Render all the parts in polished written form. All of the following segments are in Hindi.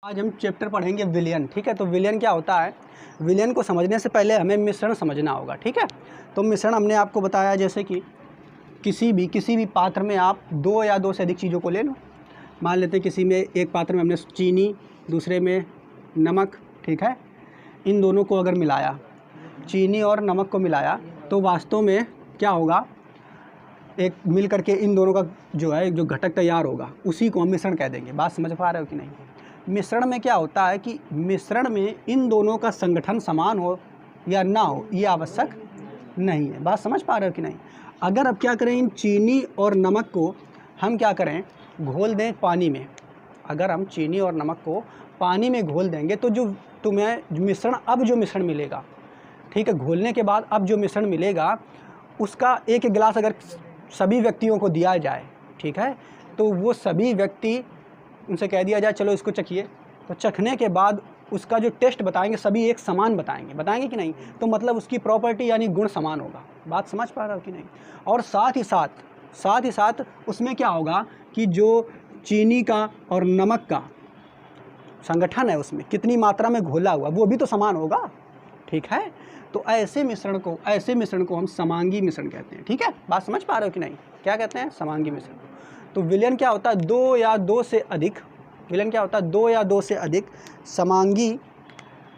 आज हम चैप्टर पढ़ेंगे विलयन। ठीक है, तो विलयन क्या होता है? विलयन को समझने से पहले हमें मिश्रण समझना होगा। ठीक है, तो मिश्रण हमने आपको बताया जैसे कि किसी भी पात्र में आप दो या दो से अधिक चीज़ों को ले लो। मान लेते हैं किसी में एक पात्र में हमने चीनी, दूसरे में नमक। ठीक है, इन दोनों को अगर मिलाया, चीनी और नमक को मिलाया, तो वास्तव में क्या होगा, एक मिल करके इन दोनों का जो घटक तैयार होगा उसी को हम मिश्रण कह देंगे। बात समझ पा रहे हो कि नहीं? मिश्रण में क्या होता है कि मिश्रण में इन दोनों का संगठन समान हो या ना हो ये आवश्यक नहीं है। बात समझ पा रहे हो कि नहीं? अगर अब क्या करें, इन चीनी और नमक को हम क्या करें, घोल दें पानी में। अगर हम चीनी और नमक को पानी में घोल देंगे तो जो मिश्रण मिलेगा, ठीक है, घोलने के बाद अब जो मिश्रण मिलेगा उसका एक गिलास अगर सभी व्यक्तियों को दिया जाए, ठीक है, तो वो सभी व्यक्ति, उनसे कह दिया जाए चलो इसको चखिए, तो चखने के बाद उसका जो टेस्ट बताएंगे सभी एक समान बताएंगे कि नहीं? तो मतलब उसकी प्रॉपर्टी यानी गुण समान होगा। बात समझ पा रहे हो कि नहीं? और साथ ही साथ उसमें क्या होगा कि जो चीनी का और नमक का संगठन है उसमें कितनी मात्रा में घोला हुआ वो भी तो समान होगा। ठीक है, तो ऐसे मिश्रण को हम समांगी मिश्रण कहते हैं। ठीक है, बात समझ पा रहे हो कि नहीं? क्या कहते हैं? समांगी मिश्रण। तो विलयन क्या होता है? दो या दो से अधिक समांगी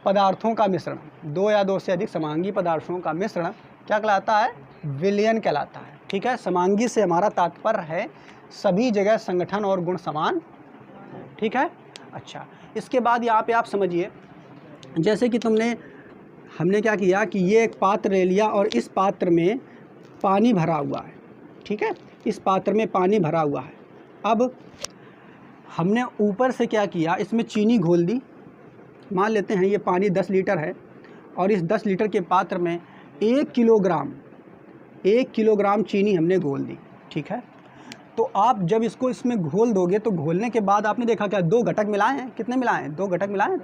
पदार्थों का मिश्रण। दो या दो से अधिक समांगी पदार्थों का मिश्रण क्या कहलाता है? विलयन कहलाता है। ठीक है, समांगी से हमारा तात्पर्य है सभी जगह संगठन और गुण समान। ठीक है, अच्छा, इसके बाद यहाँ पे आप समझिए, जैसे कि हमने क्या किया कि ये एक पात्र ले लिया और इस पात्र में पानी भरा हुआ है। ठीक है, इस पात्र में पानी भरा हुआ है। अब हमने ऊपर से क्या किया, इसमें चीनी घोल दी। मान लेते हैं ये पानी 10 लीटर है और इस 10 लीटर के पात्र में 1 किलोग्राम चीनी हमने घोल दी। ठीक है, तो आप जब इसको इसमें घोल दोगे तो घोलने के बाद आपने देखा क्या, दो घटक मिलाए हैं। कितने मिलाए हैं? दो घटक मिलाए हैं,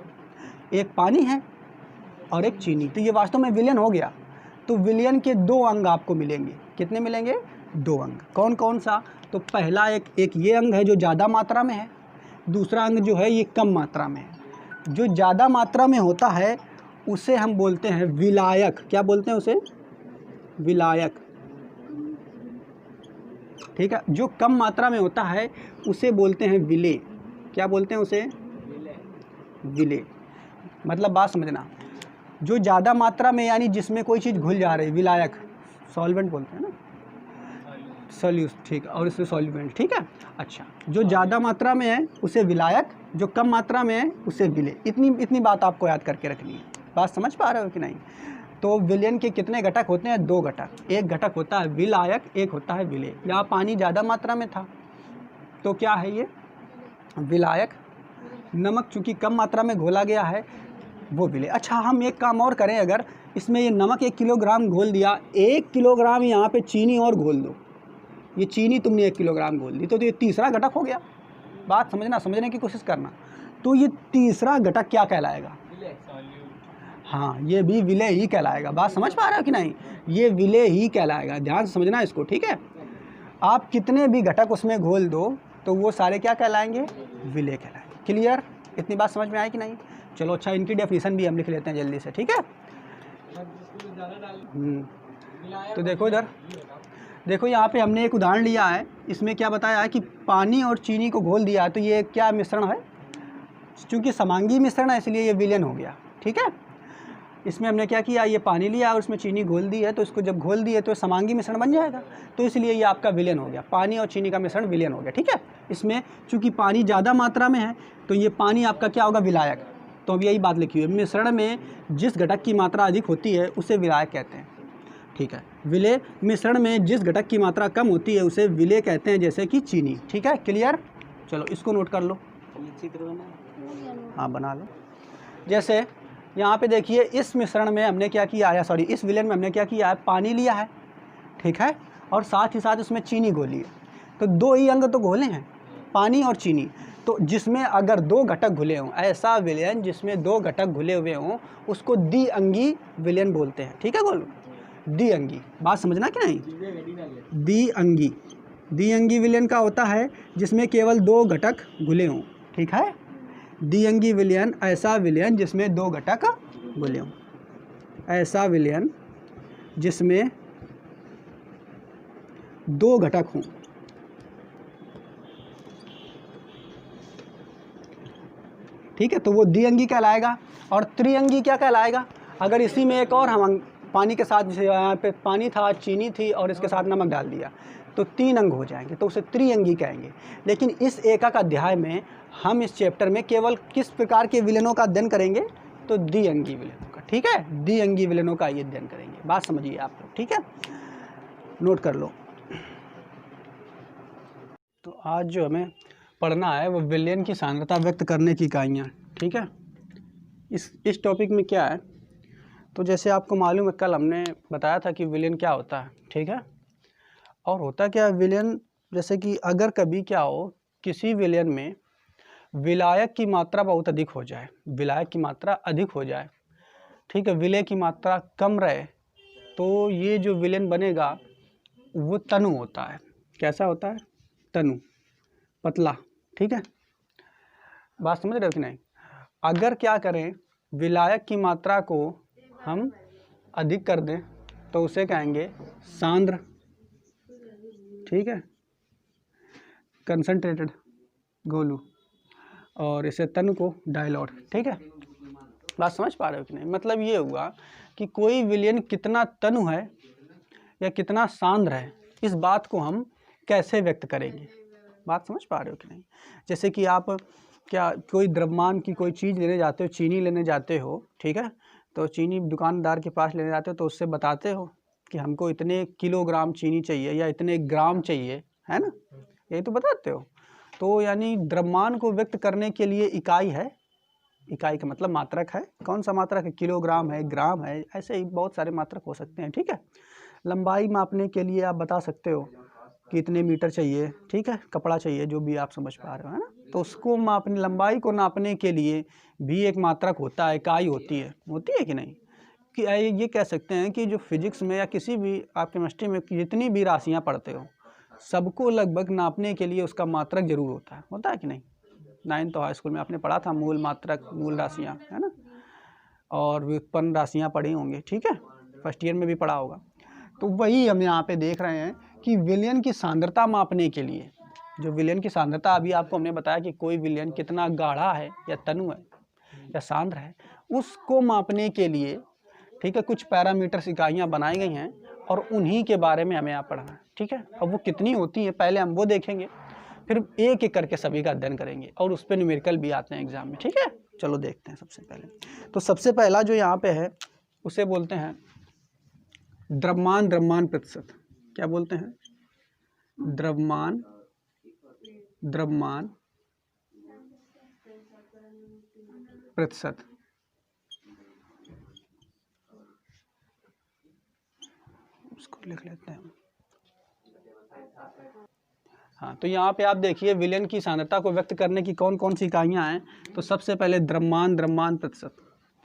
एक पानी है और एक चीनी। तो ये वास्तव में विलयन हो गया। तो विलयन के दो अंग आपको मिलेंगे। कितने मिलेंगे? दो अंग। कौन कौन सा? तो पहला एक ये अंग है जो ज़्यादा मात्रा में है, दूसरा अंग जो है ये कम मात्रा में है। जो ज़्यादा मात्रा में होता है उसे हम बोलते हैं विलायक। क्या बोलते हैं उसे? विलायक। ठीक है, जो कम मात्रा में होता है उसे बोलते हैं विलेय। क्या बोलते हैं उसे? विलेय। मतलब बात समझना, जो ज़्यादा मात्रा में यानी जिसमें कोई चीज़ घुल जा रही, विलायक। सॉल्वेंट बोलते हैं ना, सॉल्यूस। ठीक है, और इसमें सॉल्वेंट। ठीक है, अच्छा, जो ज़्यादा मात्रा में है उसे विलायक, जो कम मात्रा में है उसे विलेय। इतनी बात आपको याद करके रखनी है। बात समझ पा रहे हो कि नहीं? तो विलयन के कितने घटक होते हैं? दो घटक। एक घटक होता है विलायक, एक होता है विलेय। यहाँ पानी ज़्यादा मात्रा में था तो क्या है ये? विलायक। नमक चूँकि कम मात्रा में घोला गया है वो विलेय। अच्छा, हम एक काम और करें, अगर इसमें ये नमक 1 किलोग्राम घोल दिया, 1 किलोग्राम यहाँ पे चीनी और घोल दो। ये चीनी तुमने 1 किलोग्राम घोल दी तो ये तीसरा घटक हो गया। बात समझने की कोशिश करना। तो ये तीसरा घटक क्या कहलाएगा? हाँ, ये भी विलेय ही कहलाएगा। बात समझ पा रहे हो कि नहीं? ये विलेय ही कहलाएगा। ध्यान से समझना इसको। ठीक है, आप कितने भी घटक उसमें घोल दो तो वो सारे क्या कहलाएंगे? विलेय कहलाएंगे। क्लियर? इतनी बात समझ में आई कि नहीं? चलो, अच्छा, इनकी डेफिनेशन भी हम लिख लेते हैं जल्दी से। ठीक है, तो देखो इधर, देखो यहाँ पे हमने एक उदाहरण लिया है। इसमें क्या बताया है कि पानी और चीनी को घोल दिया है, तो ये क्या मिश्रण है? चूँकि समांगी मिश्रण है इसलिए ये विलयन हो गया। ठीक है, इसमें हमने क्या किया, ये पानी लिया और उसमें चीनी घोल दी है, तो इसको जब घोल दिए तो समांगी मिश्रण बन जाएगा, तो इसलिए ये आपका विलयन हो गया। पानी और चीनी का मिश्रण विलयन हो गया। ठीक है, इसमें चूँकि पानी ज़्यादा मात्रा में है तो ये पानी आपका क्या होगा? विलायक। तो अब यही बात लिखी हुई है, मिश्रण में जिस घटक की मात्रा अधिक होती है उसे विलायक कहते हैं। ठीक है, विलेय। मिश्रण में जिस घटक की मात्रा कम होती है उसे विलेय कहते हैं, जैसे कि चीनी। ठीक है, क्लियर? चलो, इसको नोट कर लो। चित्र बना? हाँ, बना लो। जैसे यहाँ पे देखिए, इस मिश्रण में हमने क्या किया है, सॉरी, इस विलयन में हमने क्या किया है? पानी लिया है। ठीक है, और साथ ही साथ उसमें चीनी घोली है। तो दो ही अंग तो घोले हैं, पानी और चीनी। तो जिसमें अगर दो घटक घुले हों, ऐसा विलयन जिसमें दो घटक घुले हुए हों उसको द्विअंगी विलयन बोलते हैं। ठीक है, बोलो, द्विअंगी। बात समझना कि नहीं? द्विअंगी विलयन का होता है जिसमें केवल दो घटक घुले हों। ठीक है, द्विअंगी विलयन ऐसा विलयन जिसमें दो घटक बोलियो, ऐसा विलयन जिसमें दो घटक हों। ठीक है, तो वो द्विअंगी कहलाएगा। और त्रिअंगी क्या कहलाएगा? अगर इसी में एक और हम पानी के साथ, जैसे यहाँ पे पानी था, चीनी थी और इसके साथ नमक डाल दिया, तो 3 अंग हो जाएंगे, तो उसे त्रिअंगी कहेंगे। लेकिन इस एकक अध्याय में हम इस चैप्टर में केवल किस प्रकार के विलयनों का अध्ययन करेंगे? तो द्विअंगी विलयनों का। ठीक है, द्विअंगी विलयनों का ये अध्ययन करेंगे। बात समझिए आप लोग। ठीक है, नोट कर लो। तो आज जो हमें पढ़ना है वो विलयन की सांद्रता व्यक्त करने की इकाइयाँ। ठीक है, इस टॉपिक में क्या है, तो जैसे आपको मालूम है कल हमने बताया था कि विलयन क्या होता है। ठीक है, और होता क्या है विलयन, जैसे कि अगर कभी क्या हो, किसी विलयन में विलायक की मात्रा बहुत अधिक हो जाए, विलायक की मात्रा अधिक हो जाए, ठीक है, विलय की मात्रा कम रहे, तो ये जो विलयन बनेगा वो तनु होता है। कैसा होता है? तनु, पतला। ठीक है, बात समझ रहे हो कि नहीं? अगर क्या करें, विलायक की मात्रा को हम अधिक कर दें तो उसे कहेंगे सांद्र। ठीक है, कंसंट्रेटेड गोलू, और इसे तनु को डायलॉट। ठीक है, बात समझ पा रहे हो कि नहीं? मतलब ये हुआ कि कोई विलयन कितना तनु है या कितना सांद्र है, इस बात को हम कैसे व्यक्त करेंगे। बात समझ पा रहे हो कि नहीं? जैसे कि आप क्या कोई द्रव्यमान की कोई चीज़ लेने जाते हो, चीनी लेने जाते हो, ठीक है, तो चीनी दुकानदार के पास लेने जाते हो तो उससे बताते हो कि हमको इतने किलोग्राम चीनी चाहिए या इतने ग्राम चाहिए, है ना, यही तो बताते हो। तो यानी द्रव्यमान को व्यक्त करने के लिए इकाई है, इकाई का मतलब मात्रक है। कौन सा मात्रक है? किलोग्राम है, ग्राम है, ऐसे ही बहुत सारे मात्रक हो सकते हैं। ठीक है, लंबाई मापने के लिए आप बता सकते हो कि इतने मीटर चाहिए, ठीक है, कपड़ा चाहिए, जो भी आप समझ पा रहे हो, है ना। तो उसको मापने, लंबाई को नापने के लिए भी एक मात्रक होता है, इकाई होती है कि नहीं? कि ये कह सकते हैं कि जो फिजिक्स में या किसी भी आप केमिस्ट्री में जितनी भी राशियाँ पढ़ते हो, सबको लगभग नापने के लिए उसका मात्रक जरूर होता है कि नहीं? 9th हाई स्कूल में आपने पढ़ा था मूल मात्रक, मूल राशियाँ, है ना, और व्युत्पन्न राशियाँ पढ़ी होंगी। ठीक है, फर्स्ट ईयर में भी पढ़ा होगा। तो वही हम यहाँ पे देख रहे हैं कि विलयन की सांद्रता मापने के लिए, जो विलयन की सांद्रता अभी आपको हमने बताया कि कोई विलयन कितना गाढ़ा है या तनु है या सांद्र है, उसको मापने के लिए, ठीक है, कुछ पैरामीटर्स, इकाइयाँ बनाई गई हैं और उन्हीं के बारे में हमें यहाँ पढ़ना है। ठीक है, अब वो कितनी होती हैं पहले हम वो देखेंगे, फिर एक एक करके सभी का अध्ययन करेंगे और उस पर न्यूमेरिकल भी आते हैं एग्जाम में। ठीक है, चलो देखते हैं। सबसे पहले तो सबसे पहला जो यहाँ पे है उसे बोलते हैं द्रव्यमान प्रतिशत। क्या बोलते हैं? द्रव्यमान प्रतिशत। उसको लिख लेते हैं। हाँ, तो यहाँ पे आप देखिए विलयन की सांद्रता को व्यक्त करने की कौन कौन सी इकाइयाँ हैं। तो सबसे पहले द्रव्यमान प्रतिशत,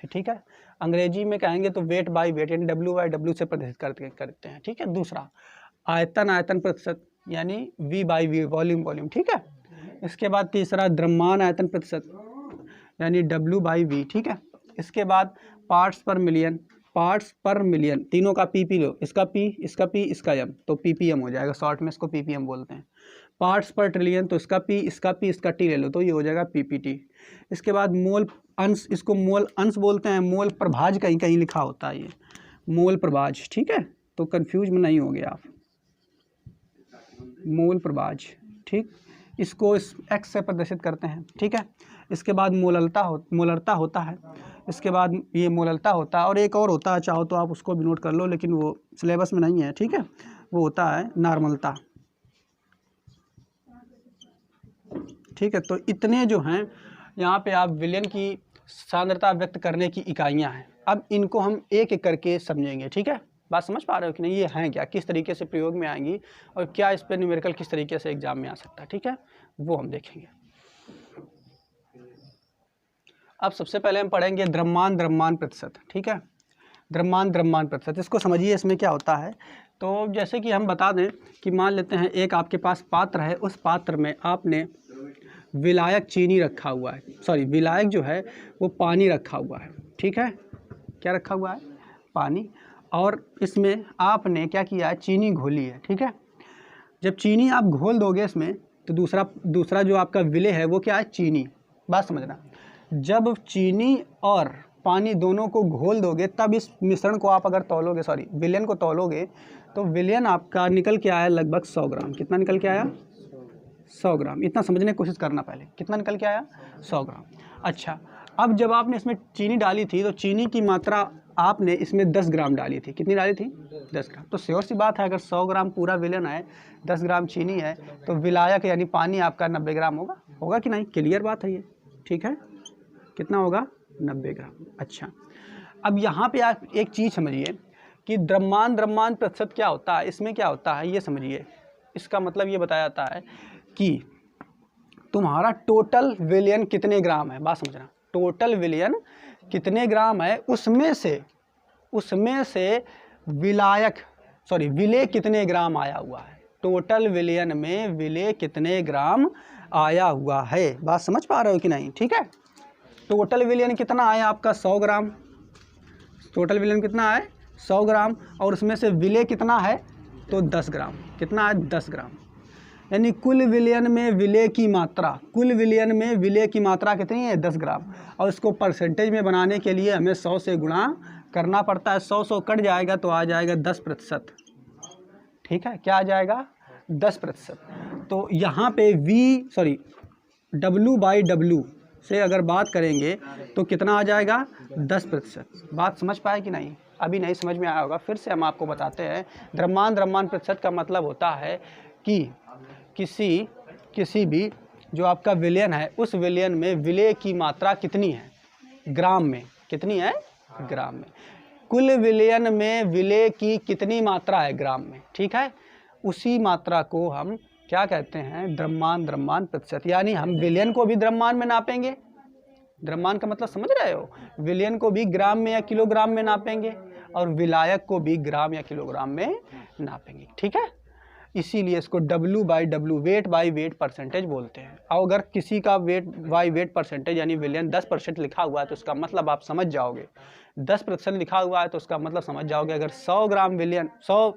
ठीक है, अंग्रेजी में कहेंगे तो वेट बाय वेट, यानी W/W से प्रतिशत करते हैं। ठीक है, दूसरा आयतन प्रतिशत, यानी V/V, वॉल्यूम। ठीक है, इसके बाद तीसरा द्रव्यमान आयतन प्रतिशत, यानी W/V। ठीक है, इसके बाद पार्ट्स पर मिलियन, तीनों का PP लो, इसका P, इसका M, तो PPM हो जाएगा, शॉर्ट में इसको PPM बोलते हैं। पार्ट्स पर ट्रिलियन, तो इसका P, इसका T ले लो, तो ये हो जाएगा PPT। इसके बाद मोल अंश, इसको मोल अंश बोलते हैं, मोल प्रभाज कहीं कहीं लिखा होता है, ये मोल प्रभाज। ठीक है, तो कंफ्यूज में नहीं हो गया आप, मोल प्रभाज। ठीक, इसको इस X से प्रदर्शित करते हैं। ठीक है, इसके बाद मोलरता होता है, इसके बाद ये मोलरता होता है, और एक और होता है, चाहो तो आप उसको भी नोट कर लो, लेकिन वो सिलेबस में नहीं है। ठीक है, वो होता है नॉर्मलता। ठीक है, तो इतने जो हैं यहाँ पे आप विलयन की सांद्रता व्यक्त करने की इकाइयाँ हैं। अब इनको हम एक एक करके समझेंगे। ठीक है, बात समझ पा रहे हो कि नहीं? ये हैं क्या, किस तरीके से प्रयोग में आएंगी और क्या इस पर न्यूमेरिकल किस तरीके से एग्जाम में आ सकता है। ठीक है, वो हम देखेंगे। अब सबसे पहले हम पढ़ेंगे द्रव्यमान प्रतिशत। ठीक है, द्रव्यमान प्रतिशत, इसको समझिए। इसमें क्या होता है, तो जैसे कि हम बता दें कि मान लेते हैं एक आपके पास पात्र है, उस पात्र में आपने विलायक चीनी रखा हुआ है, सॉरी विलायक जो है वो पानी रखा हुआ है, ठीक है, क्या रखा हुआ है, पानी, और इसमें आपने क्या किया है, चीनी घोली है, ठीक है। जब चीनी आप घोल दोगे इसमें तो दूसरा जो आपका विलय है वो क्या है, चीनी। बात समझना, जब चीनी और पानी दोनों को घोल दोगे तब इस मिश्रण को आप अगर तौलोगे, सॉरी विलयन को तौलोगे, तो विलयन आपका निकल के आया लगभग 100 ग्राम। कितना निकल के आया, 100 ग्राम। इतना समझने की कोशिश करना पहले, कितना निकल के आया, 100 ग्राम। अच्छा, अब जब आपने इसमें चीनी डाली थी तो चीनी की मात्रा आपने इसमें 10 ग्राम डाली थी। कितनी डाली थी, 10 ग्राम। तो श्योर सी बात है, अगर 100 ग्राम पूरा विलयन है, 10 ग्राम चीनी है, तो विलायक यानी पानी आपका 90 ग्राम होगा कि नहीं, क्लियर बात है ये, ठीक है, कितना होगा, 90 ग्राम। अच्छा, अब यहाँ पे आप एक चीज़ समझिए कि द्रव्यमान प्रतिशत क्या होता है, इसमें क्या होता है ये समझिए। इसका मतलब ये बताया जाता है कि तुम्हारा टोटल विलयन कितने ग्राम है, बात समझना, टोटल विलयन कितने ग्राम है, उसमें से विलय कितने ग्राम आया हुआ है, टोटल विलयन में विलय कितने ग्राम आया हुआ है। बात समझ पा रहे हो कि नहीं, ठीक है। टोटल विलयन कितना आया आपका, 100 ग्राम, टोटल विलयन कितना है, 100 ग्राम, और उसमें से विलय कितना है, तो 10 ग्राम। कितना है, 10 ग्राम। यानी कुल विलयन में विलय की मात्रा, कुल विलयन में विलय की मात्रा कितनी है, 10 ग्राम। और इसको परसेंटेज में बनाने के लिए हमें 100 से गुणा करना पड़ता है। 100 कट जाएगा तो आ जाएगा 10%, ठीक है, क्या आ जाएगा, 10%। तो यहाँ पे W/W से अगर बात करेंगे तो कितना आ जाएगा, 10%। बात समझ पाए कि नहीं, अभी नहीं समझ में आया होगा, फिर से हम आपको बताते हैं। द्रव्यमान प्रतिशत का मतलब होता है कि किसी भी जो आपका विलयन है, उस विलयन में विलय की मात्रा कितनी है, ग्राम में, कितनी है, ग्राम में। कुल विलयन में विलय की कितनी मात्रा है, ग्राम में, ठीक है। उसी मात्रा को हम क्या कहते हैं, द्रव्यमान प्रतिशत। यानी हम विलयन को भी द्रव्यमान में नापेंगे, द्रव्यमान का मतलब समझ रहे हो, विलयन को भी ग्राम में या किलोग्राम में नापेंगे, और विलायक को भी ग्राम या किलोग्राम में नापेंगे, ठीक है। इसीलिए इसको W/W, weight by wait percentage बोलते हैं। और अगर किसी का वेट बाई वेट परसेंटेज यानी विलयन 10% लिखा हुआ है तो उसका मतलब आप समझ जाओगे, 10% लिखा हुआ है तो उसका मतलब समझ जाओगे, अगर 100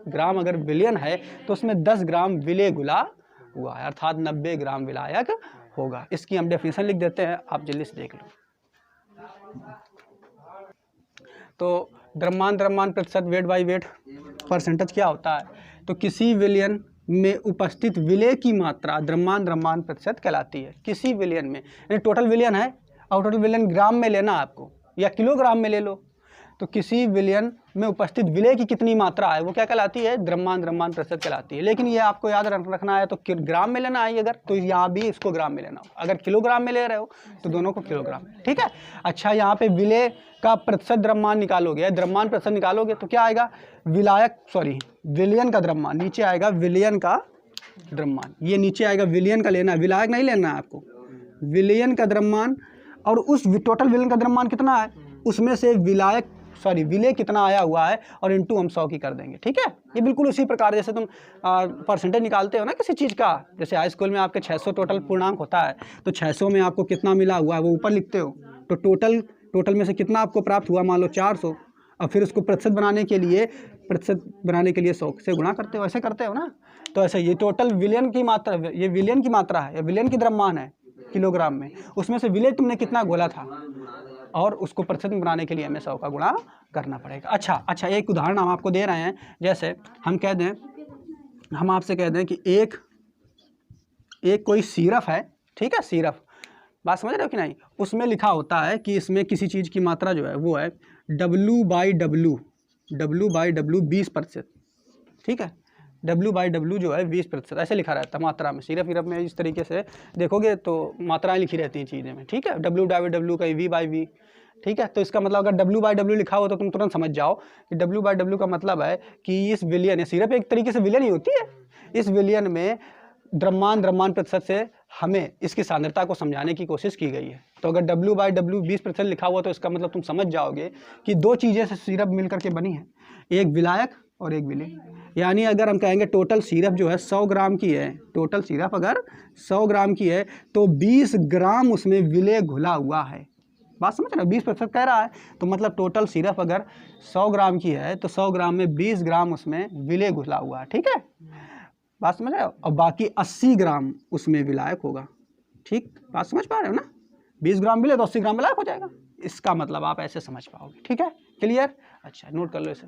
ग्राम अगर विलयन है तो उसमें 10 ग्राम विलय घुला हुआ है, अर्थात 90 ग्राम विलायक होगा। इसकी हम डेफिनेशन लिख देते हैं, आप जल्दी से देख लो। तो द्रव्यमान प्रतिशत, वेट बाई वेट परसेंटेज क्या होता है, तो किसी विलयन में उपस्थित विलय की मात्रा द्रव्यमान प्रतिशत कहलाती है। किसी विलयन में, टोटल विलयन है और टोटल विलयन ग्राम में लेना आपको या किलोग्राम में ले लो, तो किसी विलयन में उपस्थित विलय की कितनी मात्रा है वो क्या कहलाती है, द्रव्यमान प्रतिशत कहलाती है। लेकिन ये आपको याद रखना है, तो ग्राम में लेना है अगर, तो यहाँ भी इसको ग्राम में लेना हो। अगर किलोग्राम में ले रहे हो तो दोनों को किलोग्राम में, ठीक है। अच्छा, यहाँ पे विलय का प्रतिशत द्रव्यमान निकालोगे, द्रव्यमान प्रतिशत निकालोगे तो क्या आएगा, विलयन का द्रव्यमान, नीचे आएगा विलयन का द्रव्यमान, ये नीचे आएगा विलयन का लेना है, विलायक नहीं लेना है आपको, विलयन का द्रव्यमान। और उस टोटल विलयन का द्रव्यमान कितना है, उसमें से विलय कितना आया हुआ है, और इंटू हम 100 की कर देंगे, ठीक है। ये बिल्कुल उसी प्रकार जैसे तुम परसेंटेज निकालते हो ना किसी चीज़ का, जैसे हाई स्कूल में आपके 600 टोटल पूर्णांक होता है, तो 600 में आपको कितना मिला हुआ है वो ऊपर लिखते हो, तो टोटल में से कितना आपको प्राप्त हुआ, मान लो 400, और फिर उसको प्रतिशत बनाने के लिए 100 से गुणा करते हो, ऐसे करते हो ना। तो ऐसे ये टोटल विलयन की मात्रा, ये विलयन की मात्रा है, ये विलयन की द्रव्यमान है किलोग्राम में, उसमें से विलय तुमने कितना घोला था, और उसको प्रतिशत में बनाने के लिए हमें 100 का गुणा करना पड़ेगा। अच्छा, एक उदाहरण हम आपको दे रहे हैं। जैसे हम आपसे कह दें कि एक कोई सिरप है, ठीक है, सिरप, बात समझ रहे हो कि नहीं। उसमें लिखा होता है कि इसमें किसी चीज़ की मात्रा जो है वो है W/W 20%, ठीक है। W/W जो है 20%, ऐसे लिखा रहता है मात्रा में। सिरप में इस तरीके से देखोगे तो मात्राएं लिखी रहती हैं चीज़ें में, ठीक है। W/W कहीं V/V, ठीक है। तो इसका मतलब अगर W/W लिखा हो तो तुम तुरंत समझ जाओ कि W/W का मतलब है कि इस विलयन, या सिरप एक तरीके से विलयन ही होती है, इस विलयन में द्रव्यमान प्रतिशत से हमें इसकी सांद्रता को समझाने की कोशिश की गई है। तो अगर W/W 20% लिखा हुआ तो इसका मतलब तुम समझ जाओगे कि दो चीज़ें से सिरप मिलकर के बनी है, एक विलायक और 1 विलेय। यानी अगर हम कहेंगे टोटल सिरप जो है 100 ग्राम की है, टोटल सिरप अगर 100 ग्राम की है तो 20 ग्राम उसमें विलेय घुला हुआ है। बात समझ रहे हो, 20% कह रहा है तो मतलब टोटल सिरप अगर 100 ग्राम की है तो 100 ग्राम में 20 ग्राम उसमें विलेय घुला हुआ है। ठीक है, बात समझ रहे हो, और बाकी 80 ग्राम उसमें विलायक होगा। ठीक, बात समझ पा रहे हो ना, 20 ग्राम विलेय तो 80 ग्राम विलायक हो जाएगा, इसका मतलब आप ऐसे समझ पाओगे। ठीक है, क्लियर। अच्छा, नोट कर लो इसे।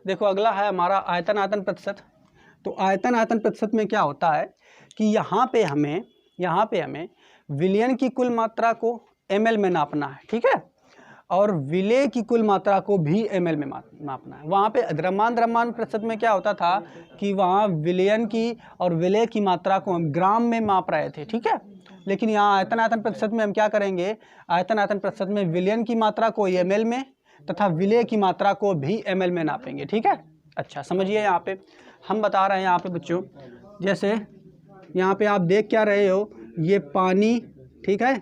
देखो अगला है हमारा आयतन आयतन प्रतिशत। तो आयतन आयतन प्रतिशत में क्या होता है कि यहाँ पे हमें विलयन की कुल मात्रा को ml में नापना है। ठीक है, और विलेय की कुल मात्रा को भी ml में नापना है। वहाँ पे द्रव्यमान प्रतिशत में क्या होता था कि वहाँ विलयन की और विलेय की मात्रा को हम ग्राम में माप रहे थे। ठीक है, लेकिन यहाँ आयतन आयतन प्रतिशत में हम क्या करेंगे, आयतन आयतन प्रतिशत में विलयन की मात्रा को ml में तथा विलेय की मात्रा को भी ml में नापेंगे। ठीक है, अच्छा समझिए, यहाँ पे हम बता रहे हैं यहाँ पे बच्चों, जैसे यहाँ पे आप देख क्या रहे हो, ये पानी, ठीक है,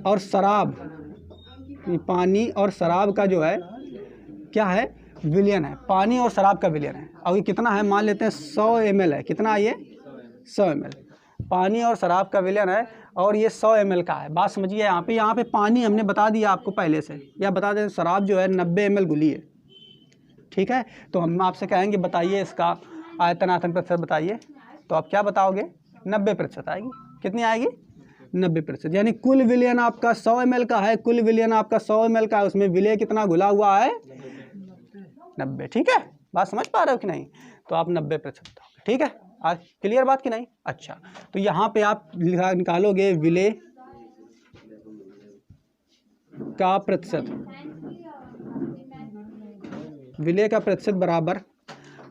और शराब, पानी और शराब का जो है क्या है, विलयन है, पानी और शराब का विलयन है। और ये कितना है, मान लेते हैं 100 ml है। कितना ये 100 ml पानी और शराब का विलयन है, और ये 100 ml का है। बात समझिए, यहाँ पे पानी हमने बता दिया आपको पहले से, या बता दें शराब जो है 90 ml घुली है। ठीक है, तो हम आपसे कहेंगे बताइए इसका आयतन आयतन प्रतिशत बताइए, तो आप क्या बताओगे, 90% आएगी। कितनी आएगी, 90%। यानी कुल विलयन आपका 100 ml का है, कुल विलयन आपका 100 ml का है, उसमें विलेय कितना घुला हुआ है, 90। ठीक है, बात समझ पा रहे हो कि नहीं, तो आप 90% बताओगे। ठीक है, आज क्लियर बात कि नहीं। अच्छा, तो यहाँ पे आप निकालोगे विलेय का प्रतिशत, विलेय का प्रतिशत बराबर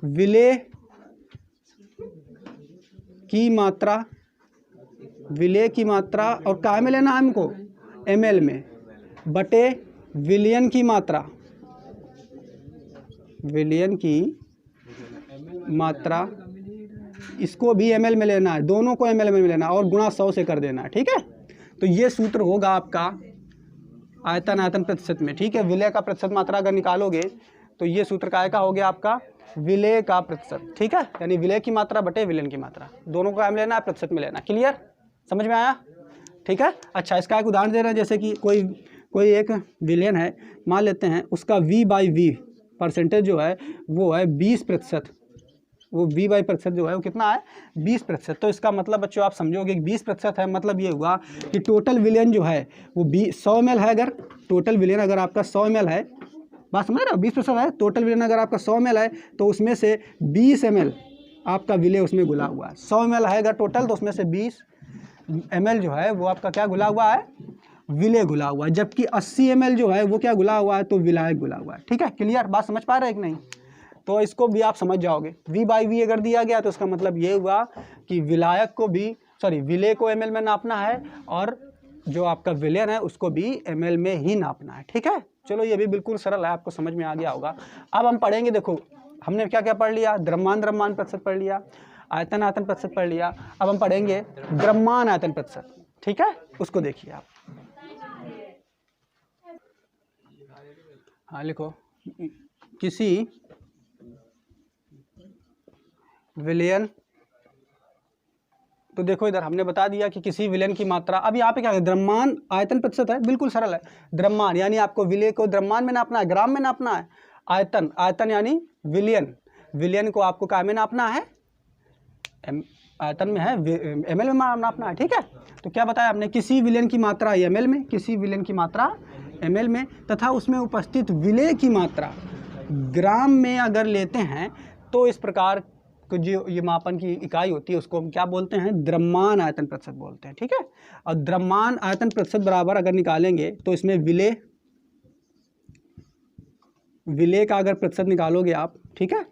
विलेय की मात्रा, विलेय की मात्रा और काय में लेना है हमको, ml में, बटे विलयन की मात्रा, विलयन की मात्रा, इसको भी ml में लेना है, दोनों को ml में लेना है और गुणा 100 से कर देना है। ठीक है, तो ये सूत्र होगा आपका आयतन आयतन प्रतिशत में। ठीक है, विलेय का प्रतिशत मात्रा अगर निकालोगे तो ये सूत्र काय का हो गया आपका, विलेय का प्रतिशत। ठीक है, यानी विलेय की मात्रा बटे विलयन की मात्रा, दोनों को m लेना है, प्रतिशत में लेना। क्लियर, समझ में आया। ठीक है, अच्छा इसका एक उदाहरण दे रहे हैं, जैसे कि कोई एक विलयन है, मान लेते हैं उसका v/v परसेंटेज जो है वो है 20%, वो v/% जो है वो कितना है, 20%। तो इसका मतलब बच्चों आप समझोगे कि 20% है, मतलब ये हुआ कि टोटल विलयन जो है वो 100 ml है। अगर टोटल विलयन अगर आपका 100 ml है, बात समझ रहे हो, 20% है, टोटल विलयन अगर आपका 100 ml है तो उसमें से 20 ml आपका विलेय उसमें घुला हुआ है। 100 ml है अगर टोटल, तो उसमें से 20 ml जो है वो आपका क्या घुला हुआ है, विलेय घुला हुआ है। जबकि 80 ml जो है वो क्या घुला हुआ है, तो विलायक घुला हुआ है। ठीक है, क्लियर, बात समझ पा रहे हैं कि नहीं। तो इसको भी आप समझ जाओगे, v/v अगर दिया गया तो इसका मतलब ये हुआ कि विलायक को भी, विलेय को ml में नापना है और जो आपका विलयन है उसको भी ml में ही नापना है। ठीक है, चलो ये भी बिल्कुल सरल है, आपको समझ में आ गया होगा। अब हम पढ़ेंगे, देखो हमने क्या क्या पढ़ लिया, द्रव्यमान प्रतिशत पढ़ लिया, आयतन आयतन प्रतिशत पढ़ लिया। अब हम पढ़ेंगे द्रव्यमान आयतन प्रतिशत। ठीक है, उसको देखिए आप। हाँ लिखो, किसी विलयन, तो देखो इधर हमने बता दिया कि किसी विलयन की मात्रा, अब यहाँ पे क्या है, द्रव्यमान आयतन प्रतिशत है, बिल्कुल सरल है। द्रव्यमान यानी आपको विलेय को द्रव्यमान में नापना है, ग्राम में नापना है। आयतन, आयतन यानी विलयन, विलयन को आपको काय में नापना है, आयतन में है, ml में नापना है। ठीक है, तो क्या बताया आपने, किसी विलयन की मात्रा ml में, किसी विलयन की मात्रा ml में तथा उसमें उपस्थित विलेय की मात्रा ग्राम में अगर लेते हैं तो इस प्रकार जो ये मापन की इकाई होती है उसको हम क्या बोलते हैं, द्रव्यमान आयतन प्रतिशत बोलते हैं। ठीक है, और द्रव्यमान आयतन प्रतिशत बराबर अगर निकालेंगे तो इसमें विलेय का अगर प्रतिशत निकालोगे आप, ठीक है,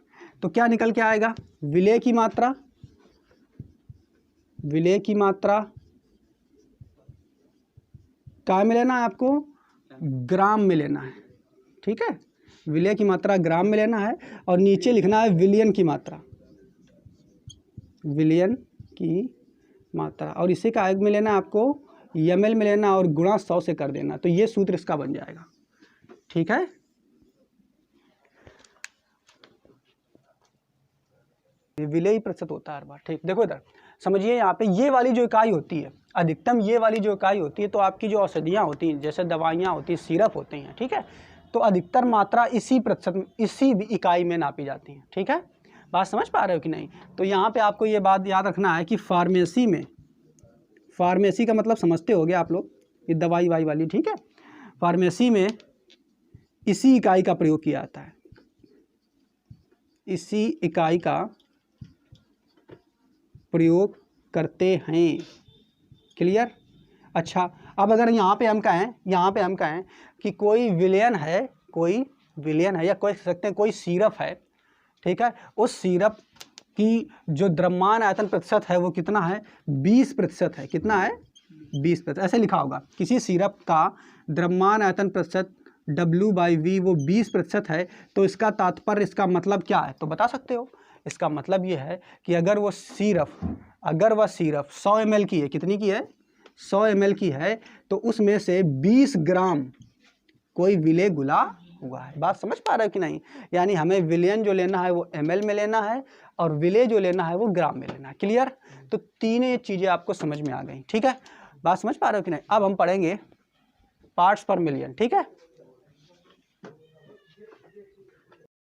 तो क्या निकल के आएगा, विलेय की मात्रा, विलेय की मात्रा क्या में लेना है आपको, ग्राम में लेना है। ठीक है, विलेय की मात्रा ग्राम में लेना है और नीचे लिखना है विलयन की मात्रा, विलयन की मात्रा, और इसी का आयोग में लेना आपको ml में लेना और गुणा 100 से कर देना, तो ये सूत्र इसका बन जाएगा। ठीक है, विलेय प्रतिशत होता है हर बार। ठीक, देखो इधर समझिए, यहाँ पे ये वाली जो इकाई होती है, अधिकतम ये वाली जो इकाई होती है, तो आपकी जो औषधियाँ होती हैं, जैसे दवाइयाँ होती हैं, सिरप होते हैं, ठीक है, तो अधिकतर मात्रा इसी प्रतिशत, इसी इकाई में नापी जाती हैं। ठीक है, बात समझ पा रहे हो कि नहीं? तो यहाँ पे आपको ये बात याद रखना है कि फार्मेसी में, फार्मेसी का मतलब समझते होगे आप लोग, ये दवाई वाई वाली, ठीक है, फार्मेसी में इसी इकाई का प्रयोग किया जाता है, इसी इकाई का प्रयोग करते हैं। क्लियर? अच्छा, अब अगर यहाँ पे हम कहें कि कोई विलयन है, या कोई सकते हैं कोई सिरप है, ठीक है, उस सिरप की जो द्रव्यमान आयतन प्रतिशत है वो कितना है? 20% है। कितना है? 20%। ऐसे लिखा होगा, किसी सिरप का द्रव्यमान आयतन प्रतिशत W/V वो 20% है, तो इसका तात्पर्य, इसका मतलब क्या है? तो बता सकते हो। इसका मतलब ये है कि अगर वह सिरप 100 ml की है, कितनी की है? 100 ml की है, तो उसमें से 20 ग्राम कोई विलेय घुला हुआ है। बात समझ पा रहे हो कि नहीं? यानी हमें विलयन जो लेना है वो ml में लेना है, और विलेय जो लेना है वो ग्राम में लेना है। क्लियर? तो तीनों चीज़ें आपको समझ में आ गई। ठीक है, बात समझ पा रहे हो कि नहीं? अब हम पढ़ेंगे पार्ट्स पर मिलियन। ठीक है,